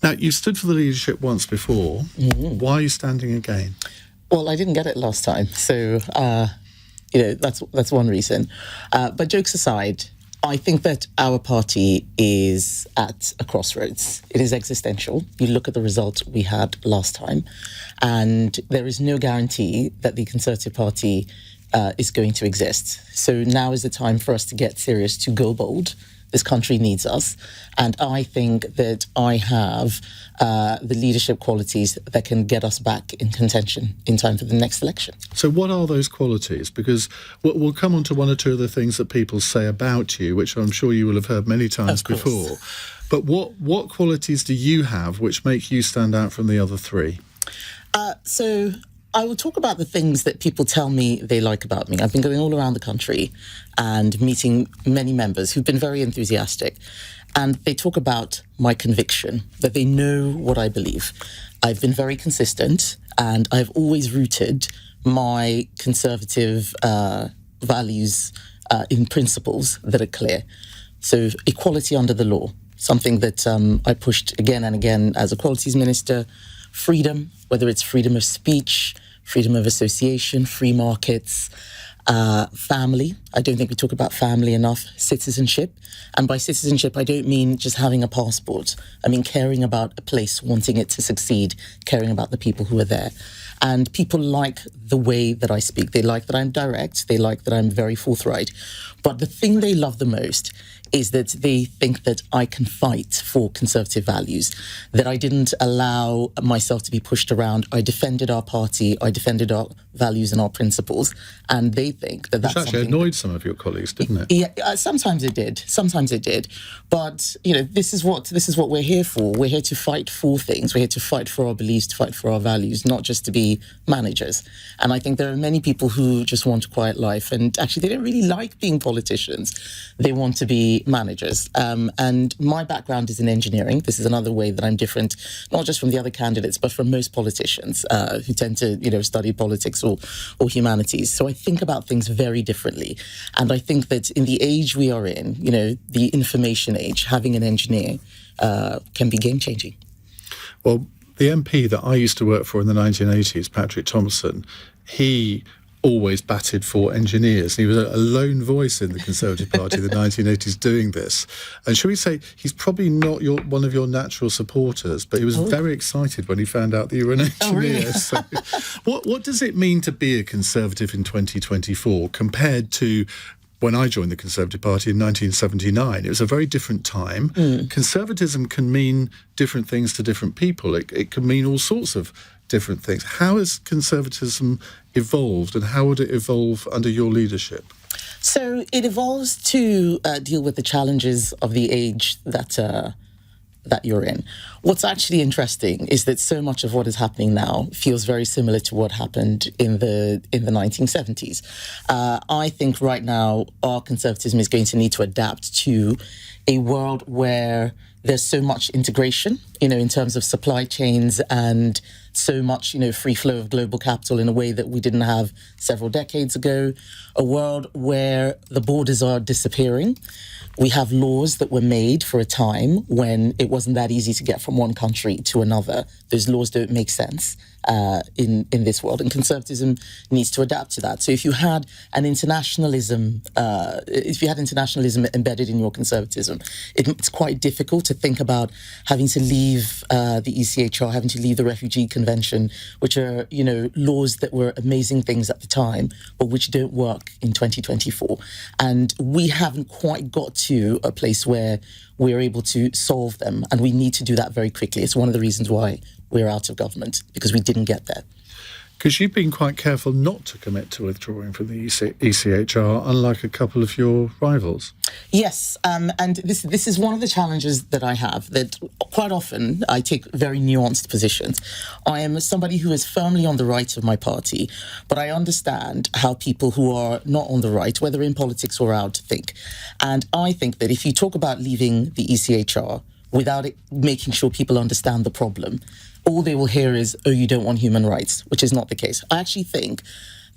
Now, you stood for the leadership once before. Mm-hmm. Why are you standing again? Well, I didn't get it last time, so that's one reason. But jokes aside, I think that our party is at a crossroads. It is existential. You look at the result we had last time, and there is no guarantee that the Conservative Party is going to exist. So now is the time for us to get serious, to go bold. This country needs us. And I think that I have the leadership qualities that can get us back in contention in time for the next election. So what are those qualities? Because we'll come on to one or two of the things that people say about you, which I'm sure you will have heard many times before. But what qualities do you have which make you stand out from the other three? So I will talk about the things that people tell me they like about me. I've been going all around the country and meeting many members who've been very enthusiastic. And they talk about my conviction, that they know what I believe. I've been very consistent, and I've always rooted my conservative values in principles that are clear. So equality under the law, something that I pushed again and again as Equalities Minister. Freedom, whether it's freedom of speech, freedom of association, free markets, family. I don't think we talk about family enough. Citizenship. And by citizenship, I don't mean just having a passport. I mean caring about a place, wanting it to succeed, caring about the people who are there. And people like the way that I speak. They like that I'm direct. They like that I'm very forthright. But the thing they love the most is that they think that I can fight for conservative values, that I didn't allow myself to be pushed around. I defended our party, I defended our values and our principles, and they think that that's Which actually annoyed some of your colleagues, didn't it? Yeah, sometimes it did. But, this is what we're here for. We're here to fight for things. We're here to fight for our beliefs, to fight for our values, not just to be managers. And I think there are many people who just want a quiet life, and actually they don't really like being politicians. They want to be managers. And my background is in engineering. This is another way that I'm different, not just from the other candidates, but from most politicians who tend to, study politics or humanities. So I think about things very differently. And I think that in the age we are in, the information age, having an engineer can be game-changing. Well, the MP that I used to work for in the 1980s, Patrick Thompson, he always batted for engineers. He was a lone voice in the Conservative Party in the 1980s doing this. And shall we say, he's probably not one of your natural supporters, but he was very excited when he found out that you were an engineer. Oh, really? So what does it mean to be a Conservative in 2024 compared to when I joined the Conservative Party in 1979? It was a very different time. Conservatism can mean different things to different people. It can mean all sorts of different things. How has conservatism evolved, and how would it evolve under your leadership? So it evolves to deal with the challenges of the age that you're in. What's actually interesting is that so much of what is happening now feels very similar to what happened in the 1970s. I think right now our conservatism is going to need to adapt to a world where there's so much integration, in terms of supply chains, and so much, free flow of global capital in a way that we didn't have several decades ago. A world where the borders are disappearing. We have laws that were made for a time when it wasn't that easy to get from one country to another. Those laws don't make sense in this world, and conservatism needs to adapt to that. So if you had internationalism embedded in your conservatism, it's quite difficult to think about having to leave the ECHR, having to leave the Refugee Convention, which are, laws that were amazing things at the time, but which don't work in 2024. And we haven't quite got to a place where we're able to solve them, and we need to do that very quickly. It's one of the reasons why we're out of government, because we didn't get there. Because you've been quite careful not to commit to withdrawing from the ECHR, unlike a couple of your rivals. Yes, and this is one of the challenges that I have, that quite often I take very nuanced positions. I am somebody who is firmly on the right of my party, but I understand how people who are not on the right, whether in politics or out, think. And I think that if you talk about leaving the ECHR without making sure people understand the problem, all they will hear is, oh, you don't want human rights, which is not the case. I actually think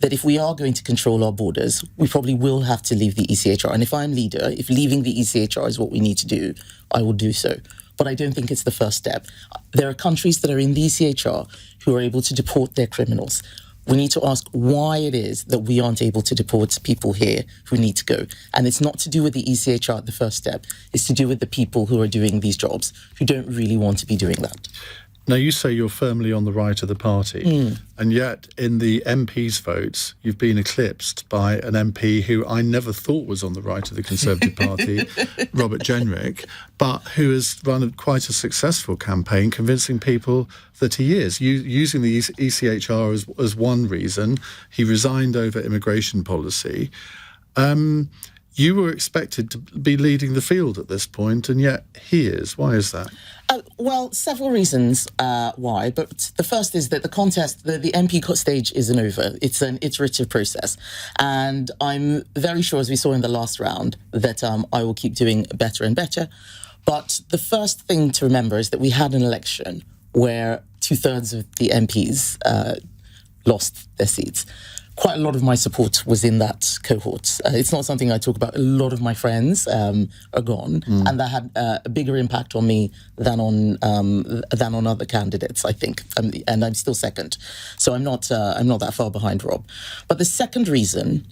that if we are going to control our borders, we probably will have to leave the ECHR. And if I'm leader, if leaving the ECHR is what we need to do, I will do so. but I don't think it's the first step. There are countries that are in the ECHR who are able to deport their criminals. We need to ask why it is that we aren't able to deport people here who need to go. And it's not to do with the ECHR at the first step. It's to do with the people who are doing these jobs, who don't really want to be doing that. Now, you say you're firmly on the right of the party, and yet in the MP's votes, you've been eclipsed by an MP who I never thought was on the right of the Conservative Party, Robert Jenrick, but who has run quite a successful campaign convincing people that he is, using the ECHR as one reason. He resigned over immigration policy. You were expected to be leading the field at this point, and yet he is. Why is that? Well, several reasons why, but the first is that the contest, the MP stage isn't over. It's an iterative process, and I'm very sure, as we saw in the last round, that I will keep doing better and better. But the first thing to remember is that we had an election where 2/3 of the MPs lost their seats. Quite a lot of my support was in that cohort. It's not something I talk about. A lot of my friends are gone, and that had a bigger impact on me than on other candidates, I think. And I'm still second, so I'm not that far behind Rob. But the second reason,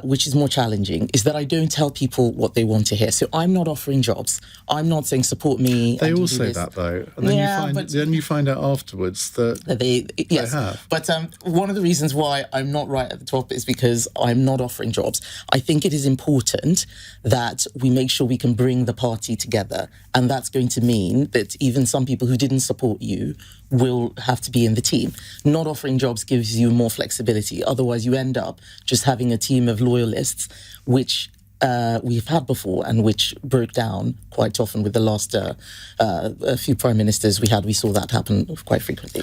which is more challenging, is that I don't tell people what they want to hear. So I'm not offering jobs. I'm not saying support me. They all say that, though. And then, you find out afterwards that they have. But one of the reasons why I'm not right at the top is because I'm not offering jobs. I think it is important that we make sure we can bring the party together. And that's going to mean that even some people who didn't support you will have to be in the team. Not offering jobs gives you more flexibility. Otherwise, you end up just having a team of loyalists, which we've had before and which broke down quite often with the last a few prime ministers we had. We saw that happen quite frequently.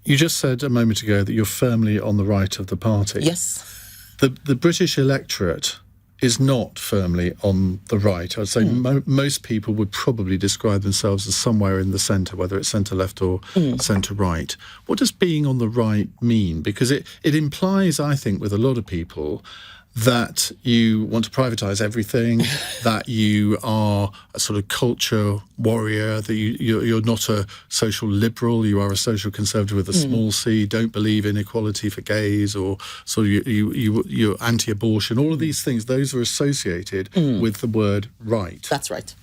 You just said a moment ago that you're firmly on the right of the party. Yes. The British electorate is not firmly on the right. I'd say most people would probably describe themselves as somewhere in the centre, whether it's centre-left or centre-right. What does being on the right mean? Because it implies, I think, with a lot of people, that you want to privatise everything, that you are a sort of culture warrior, that you're not a social liberal, you are a social conservative with a small c, don't believe in equality for gays, or so you're anti-abortion. All of these things, those are associated with the word right. That's right.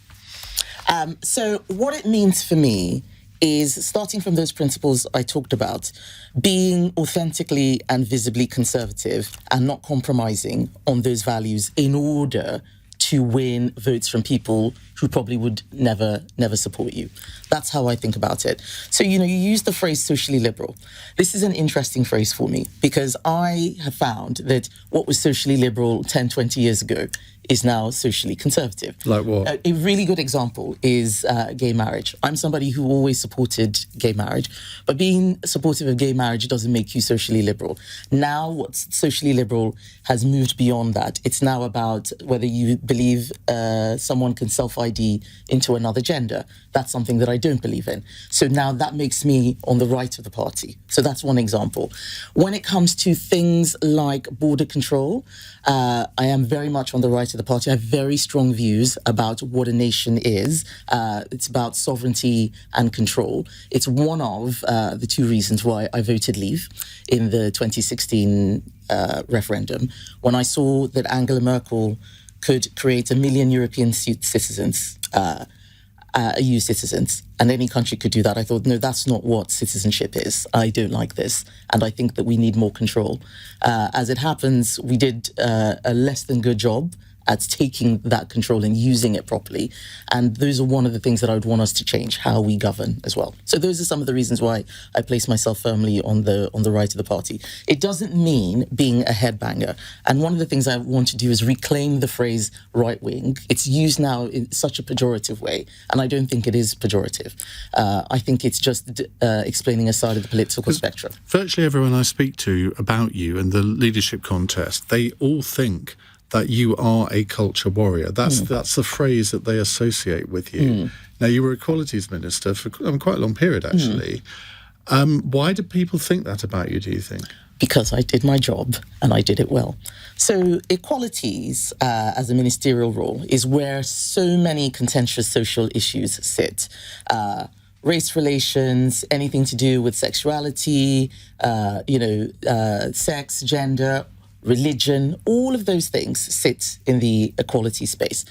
So what it means for me is, starting from those principles I talked about, being authentically and visibly conservative and not compromising on those values in order to win votes from people who probably would never support you. That's how I think about it. So, you use the phrase socially liberal. This is an interesting phrase for me because I have found that what was socially liberal 10, 20 years ago is now socially conservative. Like what? A really good example is gay marriage. I'm somebody who always supported gay marriage, but being supportive of gay marriage doesn't make you socially liberal. Now what's socially liberal has moved beyond that. It's now about whether you believe someone can self-ID into another gender. That's something that I don't believe in. So now that makes me on the right of the party. So that's one example. When it comes to things like border control, I am very much on the right of the party. I have very strong views about what a nation is. It's about sovereignty and control. It's one of the two reasons why I voted Leave in the 2016 referendum, when I saw that Angela Merkel could create 1 million European citizens, EU citizens, and any country could do that. I thought, no, that's not what citizenship is. I don't like this, and I think that we need more control. As it happens, we did a less than good job at taking that control and using it properly. And those are one of the things that I would want us to change, how we govern as well. So those are some of the reasons why I place myself firmly on the right of the party. It doesn't mean being a headbanger. And one of the things I want to do is reclaim the phrase right wing. It's used now in such a pejorative way, and I don't think it is pejorative. I think it's just explaining a side of the political spectrum. Virtually everyone I speak to about you and the leadership contest, they all think that you are a culture warrior. That's the phrase that they associate with you. Now, you were Equalities Minister for quite a long period, actually. Why do people think that about you, do you think? because I did my job and I did it well. So equalities as a ministerial role is where so many contentious social issues sit. Race relations, anything to do with sexuality, sex, gender, religion, all of those things sit in the equality space.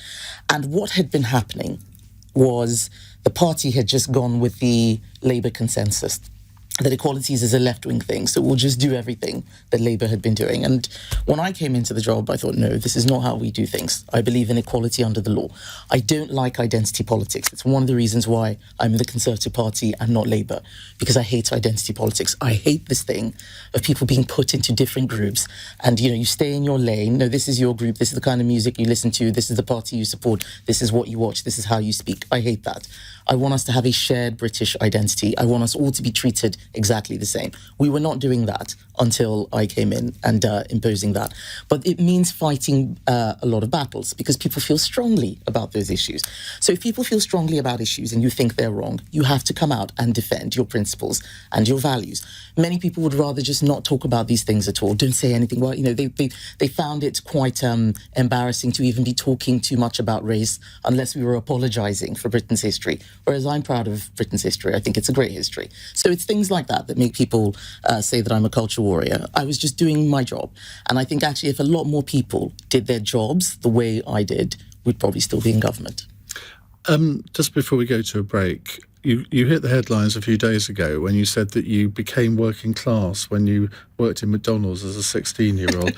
And what had been happening was the party had just gone with the Labour consensus that equalities is a left-wing thing, so we'll just do everything that Labour had been doing. And when I came into the job, I thought, no, this is not how we do things. I believe in equality under the law. I don't like identity politics. It's one of the reasons why I'm in the Conservative Party and not Labour, because I hate identity politics. I hate this thing of people being put into different groups and, you stay in your lane. No, this is your group. This is the kind of music you listen to. This is the party you support. This is what you watch. This is how you speak. I hate that. I want us to have a shared British identity. I want us all to be treated exactly the same. We were not doing that until I came in and imposing that. But it means fighting a lot of battles because people feel strongly about those issues. So if people feel strongly about issues and you think they're wrong, you have to come out and defend your principles and your values. Many people would rather just not talk about these things at all. Don't say anything. Well, they found it quite embarrassing to even be talking too much about race unless we were apologizing for Britain's history. Whereas I'm proud of Britain's history. I think it's a great history. So it's things like that that make people say that I'm a culture warrior. I was just doing my job. And I think actually if a lot more people did their jobs the way I did, we'd probably still be in government. Just before we go to a break, you hit the headlines a few days ago when you said that you became working class when you worked in McDonald's as a 16-year-old.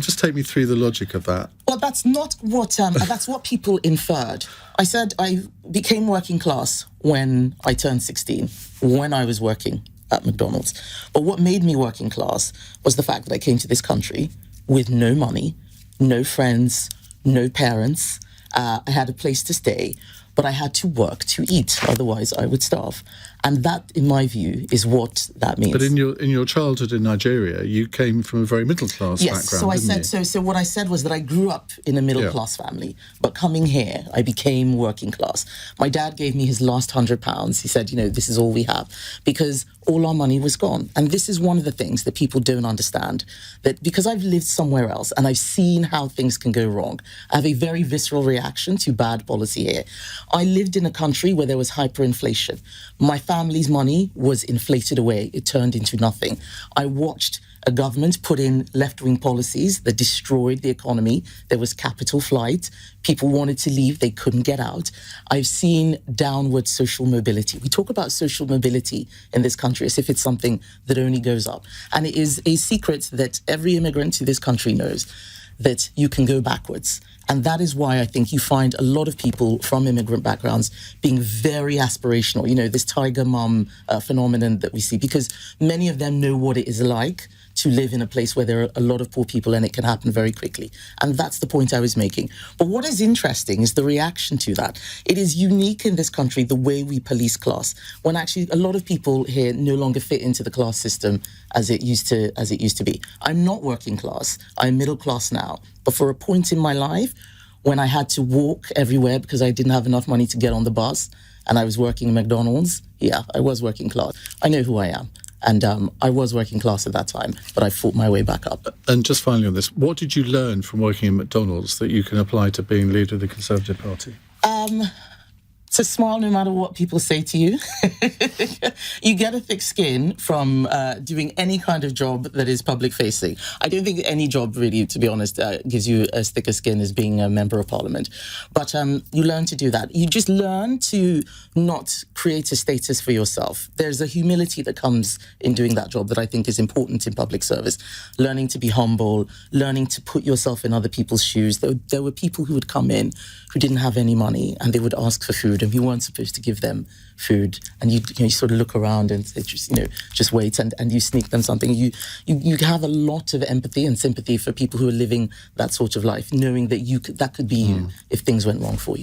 Just take me through the logic of that. Well, that's not what that's what people inferred. I said I became working class when I turned 16, when I was working at McDonald's. But what made me working class was the fact that I came to this country with no money, no friends, no parents. I had a place to stay, but I had to work to eat, otherwise I would starve. And that, in my view, is what that means. But in your childhood in Nigeria, you came from a very middle-class background, so what I said was that I grew up in a middle-class family, but coming here, I became working class. My dad gave me his last £100. He said, this is all we have, because all our money was gone. And this is one of the things that people don't understand, that because I've lived somewhere else and I've seen how things can go wrong, I have a very visceral reaction to bad policy here. I lived in a country where there was hyperinflation. My family's money was inflated away. It turned into nothing. I watched a government put in left-wing policies that destroyed the economy. There was capital flight. People wanted to leave. They couldn't get out. I've seen downward social mobility. We talk about social mobility in this country as if it's something that only goes up. And it is a secret that every immigrant to this country knows, that you can go backwards. And that is why I think you find a lot of people from immigrant backgrounds being very aspirational, this tiger mum phenomenon that we see, because many of them know what it is like to live in a place where there are a lot of poor people and it can happen very quickly. And that's the point I was making. But what is interesting is the reaction to that. It is unique in this country, the way we police class, when actually a lot of people here no longer fit into the class system as it used to be. I'm not working class. I'm middle class now. But for a point in my life when I had to walk everywhere because I didn't have enough money to get on the bus and I was working in McDonald's, yeah, I was working class. I know who I am. And I was working class at that time, but I fought my way back up. And just finally on this, what did you learn from working in McDonald's that you can apply to being leader of the Conservative Party? To smile no matter what people say to you. You get a thick skin from doing any kind of job that is public-facing. I don't think any job really, to be honest, gives you as thick a skin as being a member of parliament. But you learn to do that. You just learn to not create a status for yourself. There's a humility that comes in doing that job that I think is important in public service. Learning to be humble, learning to put yourself in other people's shoes. There were people who would come in who didn't have any money and they would ask for food and we weren't supposed to give them food. And you sort of look around and just wait and you sneak them something. You have a lot of empathy and sympathy for people who are living that sort of life, knowing that that could be you if things went wrong for you.